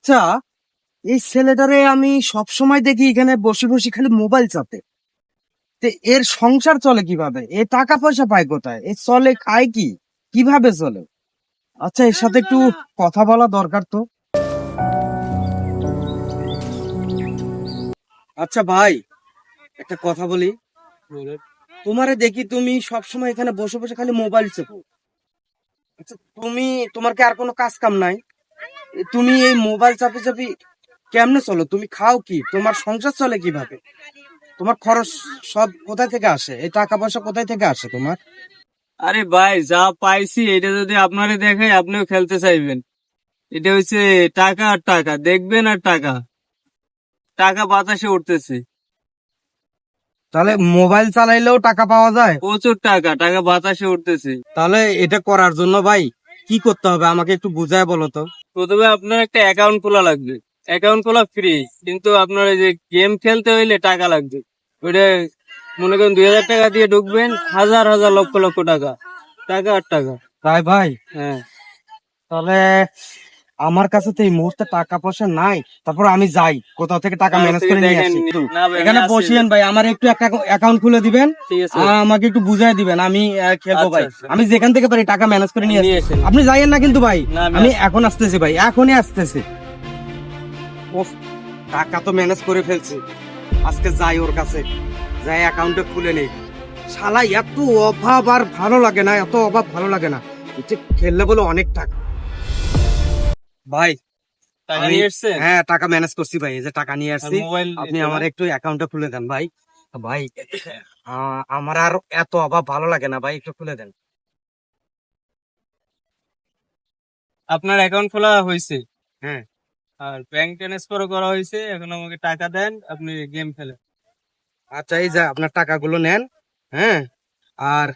আচ্ছা, এই ছেলেটারে আমি সব সময় দেখি এখানে বসে বসে খালি মোবাইল চাপে। তে এর সংসার চলে কিভাবে? এ টাকা পয়সা পায় কোথায়? এ চলে খায় কি? কিভাবে চলে? আচ্ছা, এর সাথে একটু কথা বলা দরকার তো। আচ্ছা ভাই, একটা কথা বলি। তোমারে দেখি তুমি সব সময় এখানে বসে বসে খালি মোবাইল চেপো। আচ্ছা, তোমার কি আর কোনো কাজ কাম নাই? তুমি এই মোবাইল চাপে চাপি কেমনে চলো? তুমি খাও কি? তোমার সংসার চলে কিভাবে? তোমার খরচ সব কোথায় থেকে আসে? এই টাকা পয়সা কোথায় থেকে আসে তোমার? আরে ভাই, যা পাইছি এটা যদি আপনারে দেখাই আপনিও খেলতে চাইবেন। এটা হচ্ছে টাকা আর টাকা, দেখবেন আর টাকা টাকা বাতাসে উঠতেছে। তাহলে মোবাইল চালাইলেও টাকা পাওয়া যায়? প্রচুর টাকা, টাকা বাতাসে উঠতেছে। তাহলে এটা করার জন্য ভাই কি করতে হবে আমাকে একটু বুঝায় বলো তো। প্রথমে আপনার একটা অ্যাকাউন্ট খোলা লাগবে। অ্যাকাউন্ট খোলা ফ্রি, কিন্তু আপনার এই যে গেম খেলতে হইলে টাকা লাগবে। ওইটা মনে করেন 2000 টাকা দিয়ে ঢুকবেন, হাজার হাজার লক্ষ লক্ষ টাকা, টাকা আর টাকা। তাই ভাই? হ্যাঁ, তাহলে আমার কাছে তো এই মুহূর্তে টাকা পয়সা নাই, তারপর আমি যাই কোথাও থেকে টাকা কারো ম্যানেজ থেকে করে নিয়ে দেখেন আসি। না ভাই, এখানে আমি আছি। বসিয়েন ভাই, আমার একটু একটা অ্যাকাউন্ট খুলে দিবেন ঠিক আছে, আর আমাকে একটু বুঝাই দিবেন, আমি খেলবো আচ্ছা, ভাই। আচ্ছা। আমি যেখান থেকে পারি টাকা ম্যানেজ করে নিয়ে আসি। নিয়ে এসেন। আপনি যাইয়েন না কিন্তু ভাই, না, আমি আমি এখন আসতেছি ভাই, এখনই আসতেছি। ওফ, টাকা তো ম্যানেজ করে ফেলছি। আজকে যাই ওর কাছে, যাই অ্যাকাউন্টে খুলে নেই। শালা এত অভাব আর ভালো লাগে না, এত অভাব ভালো লাগে না। এটা খেললে বলে অনেক টাকা। ভাই টাকা আমি- নিয়ে এসছেন? হ্যাঁ, টাকা ম্যানেজ করছি ভাই, এই যে টাকা নিয়ে আসছি। আর মোবাইল আপনি এটা আমার না? একটু অ্যাকাউন্টে খুলে দেন ভাই। ভাই আমার আর এত অভাব ভালো লাগে না ভাই, একটু খুলে দেন। আপনার অ্যাকাউন্ট খোলা হয়েছে হ্যাঁ, আর ব্যাংক ট্রান্সফার করা হয়েছে, এখন আমাকে টাকা দেন, আপনি গেম খেলেন। আচ্ছা, এই যে আপনার টাকাগুলো নেন। হ্যাঁ, আর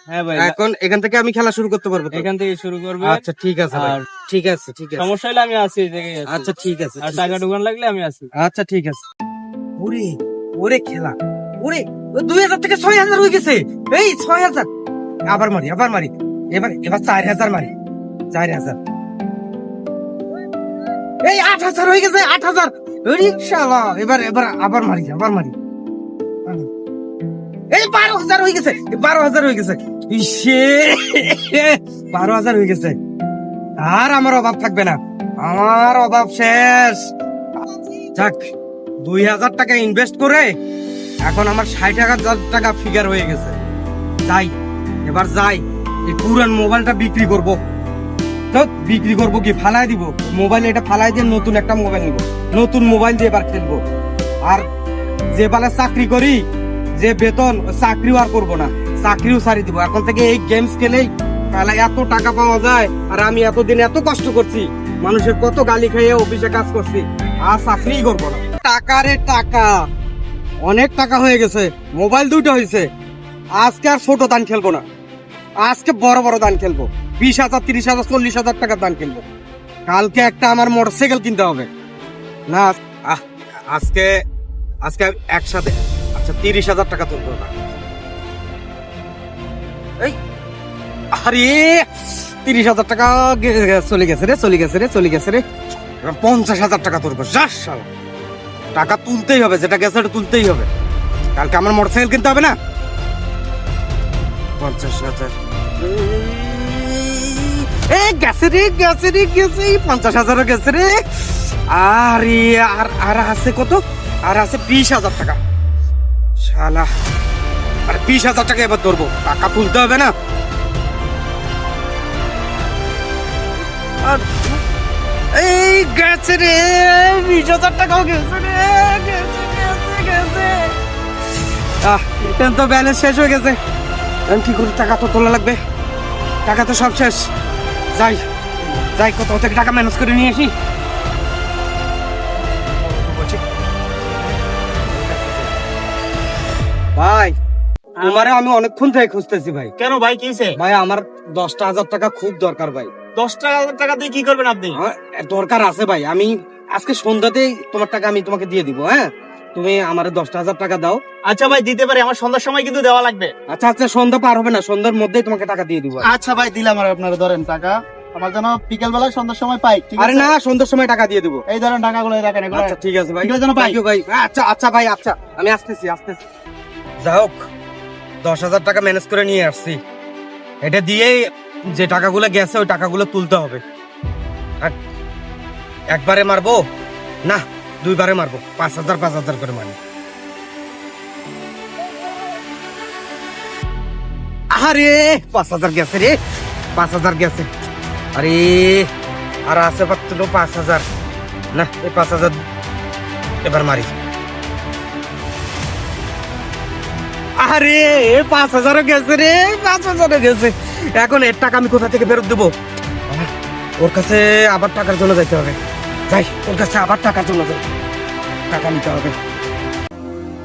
হ্যাঁ ভাই, এখন এখান থেকে আমি খেলা শুরু করতে পারবো তো? এখান থেকে শুরু করবে। আচ্ছা ঠিক আছে ভাই, আর ঠিক আছে ঠিক আছে। সমস্যা হলে আমি আছি, এই জায়গায় আছি। আচ্ছা ঠিক আছে আর ঠিক টাকা আছে। ঢুকান লাগলে আমি আছি। আচ্ছা ঠিক আছে। ওরে ওরে খেলা, ওরে 2000 থেকে 6000 হয়ে গেছে। এই 6000, আবার মারি আবার মারি, এবার এবার 4000 মারি, 4000। এই 8000 হয়ে গেছে, 8000। ওরে শালা, এবার এবার আবার মারি আবার মারি। এই 12000 হয়ে গেছে, 12000 হয়ে গেছে। ইসে 12000 হয়ে গেছে। আর আমার অভাব থাকবে না, আমার অভাব শেষ। যাক, 2000 টাকা ইনভেস্ট করে এখন আমার 60,000 টাকা ফিগার হয়ে গেছে। যাই, এবার যাই, এই পুরান মোবাইলটা বিক্রি করব। তো বিক্রি করব কি, ফালাই দিব মোবাইল, এটা ফালাই দিয়ে নতুন একটা মোবাইল নিব। নতুন মোবাইল দিয়ে এবার খেলবো। আর যে বেলা চাকরি করি, যে বেতন, চাকরিও আর করবো না, চাকরিও ছাড়ি দিব। এখন থেকে এই গেমস খেলেই তাহলে এত টাকা পাওয়া যায়। আর আমি এতদিন এত কষ্ট করছি, মানুষের কত গালি খেয়ে অফিসে কাজ করছি, আর চাকরিই করবো না। টাকা রে টাকা, অনেক টাকা হয়ে গেছে, মোবাইল 2টা হয়েছে। আজকে আর ছোট দান খেলবো না, আজকে বড় বড় দান খেলবো। 20,000, 30,000, 40,000 টাকার দান খেলবো। কালকে একটা আমার মোটরসাইকেল কিনতে হবে। না, আজকে আজকে একসাথে, আচ্ছা 30,000 টাকা তুলবো না। এই আরে 30,000 টাকা চলে গেছে রে, চলে গেছে রে, চলে গেছে রে। এবার 50,000 টাকা তুলবো। যাস শালা, টাকা তুলতেই হবে, যেটা গেছে ওটা তুলতেই হবে। কালকে আমার মোটরসাইকেল কিনতে হবে না। 50,000, এই গেছে রে, গেছে রে, গেছে 50,000 গেছে রে। আরে আর আর আছে কত? আর আছে 20,000 টাকা। শালা, আর 20,000 টাকা এবার ধরবো, টাকা তুলতে হবে না। আর এই গেছে রে, 20,000 টাকাও গেছে রে, গেছে গেছে গেছে। এটা তো ব্যালেন্স শেষ হয়ে গেছে। এখন কি করি, টাকা তো তোলা লাগবে, টাকা তো সব শেষ। যাই যাই, কোথাও থেকে টাকা ম্যানেজ করে নিয়ে আসি। ভাই, তোমারে আমি অনেকক্ষণ থেকে খুঁজতেছি ভাই। কেন ভাই, কি হয়েছে? ভাই আমার 10,000 টাকা খুব দরকার ভাই। 10,000 টাকা দিয়ে কি করবেন আপনি? আমার দরকার আছে ভাই, আমি আজকে সন্ধ্যাতেই তোমার টাকা আমি তোমাকে দিয়ে দিব। হ্যাঁ, তুমি আমার 10,000 টাকা দাও। আচ্ছা ভাই, দিতে পারি, আমার সন্ধ্যার সময় কিন্তু দেওয়া লাগবে। আচ্ছা আচ্ছা, সন্ধ্যা পার হবে না, সন্ধ্যার মধ্যেই তোমাকে টাকা দিয়ে দিব। আচ্ছা ভাই, দিলাম। আর আপনারা ধরেন টাকা। আমার যেন বিকেল বেলা সন্ধ্যার সময় পাই, ঠিক আরে আছে? না, সন্ধ্যার সময় টাকা দিয়ে দেবো। এই ধরেন টাকাগুলো রাখেন, এগুলো আচ্ছা ঠিক আছে ভাই, বিকেলের জন্য পাই। Thank you ভাই। আচ্ছা আচ্ছা ভাই, আচ্ছা আমি আসতেছি। যাই হোক, 10,000 টাকা ম্যানেজ করে নিয়ে আসছি। এটা দিয়েই যে টাকাগুলো গেছে ওই টাকাগুলো তুলতে হবে। আর একবারে মারবো না, 2বারে মারবো, 5,000 করে মারি। আরে 5,000 গেছে রে, 5,000 গেছে। আরে আর আছে মাত্র 5,000। না, এই 5,000 এবার মারি। আরে 5,000 গেছে রে, 5,000 গেছে। এখন এর টাকা আমি কোথা থেকে ফেরত দেবো? ওর কাছে আবার টাকার জন্য যাইতে হবে। যাই, ওর কাছে আবার টাকার জন্য যাই, টাকা নিতে হবে।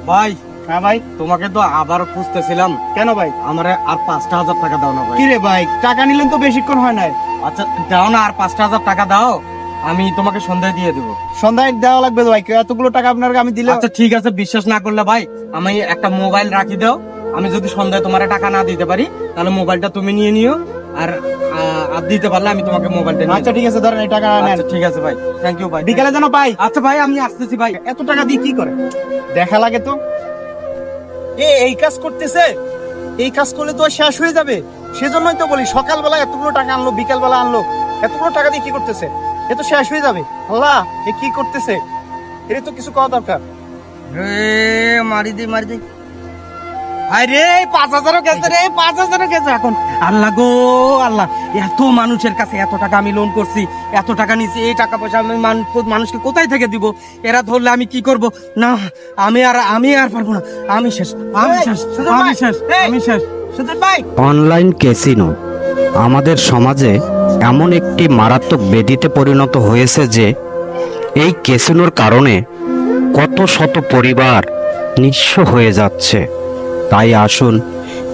ভাই, হ্যাঁ ভাই, তোমাকে তো আবার খুঁজতেছিলাম। কেন ভাই? আমার আর 5,000 টাকা দাও না ভাই। কি রে ভাই, টাকা নিলেন তো বেশিক্ষণ হয় নাই। আচ্ছা দাও না, আর 5,000 টাকা দাও, আমি তোমাকে সন্ধ্যায় দিয়ে দেবো। সন্ধ্যায় দেওয়া লাগবে তো ভাই, এতগুলো টাকা আপনার আমি দিলে। আচ্ছা ঠিক আছে, বিশ্বাস না করলে ভাই আমি একটা মোবাইল রাখি দাও। আমি যদি সন্ধ্যায় তোমার টাকা না দিতে পারি তাহলে মোবাইলটা তুমি নিয়ে নিও, আর আর দিতে পারলে আমি তোমাকে মোবাইলটা নিয়ে আচ্ছা দেব। ঠিক আছে, ধরেন এই টাকা নেন। আচ্ছা ঠিক আছে ভাই, থ্যাংক ইউ ভাই। বিকেলে যেন পাই। আচ্ছা ভাই, আমি আসতেছি ভাই। এত টাকা দিয়ে কি করে? দেখা লাগে তো। এই কাজ করতেছে, এই কাজ করলে তো আর শেষ হয়ে যাবে। সেজন্যই তো বলি, সকালবেলা এতগুলো টাকা আনলো, বিকালবেলা আনলো, এতগুলো টাকা দিয়ে কি করতেছে? এ তো শেষ হয়ে যাবে। আল্লাহ, এ কি করতেছে? এর তো কিছু করা দরকার। মারি দি। আরে 5,000 গেছে রে, 5,000 গেছে। এখন আল্লাহ গো আল্লাহ, এত মানুষের কাছে এত টাকা আমি লোন করছি, এত টাকা নিছি, এই টাকা পয়সা আমি মানুষকে কোথায় থেকে দিব? এরা ধরলে আমি কি করব? না, আমি আর পারবো না। আমি শেষ। সুজন ভাই, অনলাইন ক্যাসিনো আমাদের সমাজে এমন একটি মারাত্মক ব্যাধিতে পরিণত হয়েছে যে এই ক্যাসিনোর কারণে কত শত পরিবার নিঃস্ব হয়ে যাচ্ছে। তাই আসুন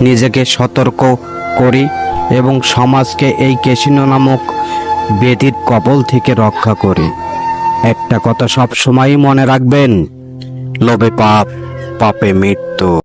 নিজেকে সতর্ক করি এবং সমাজকে এই ক্যাসিনো নামক ব্যাধির কবল থেকে রক্ষা করি। একটা কথা সব সময়ই মনে রাখবেন, লোভে পাপ, পাপে মৃত্যু।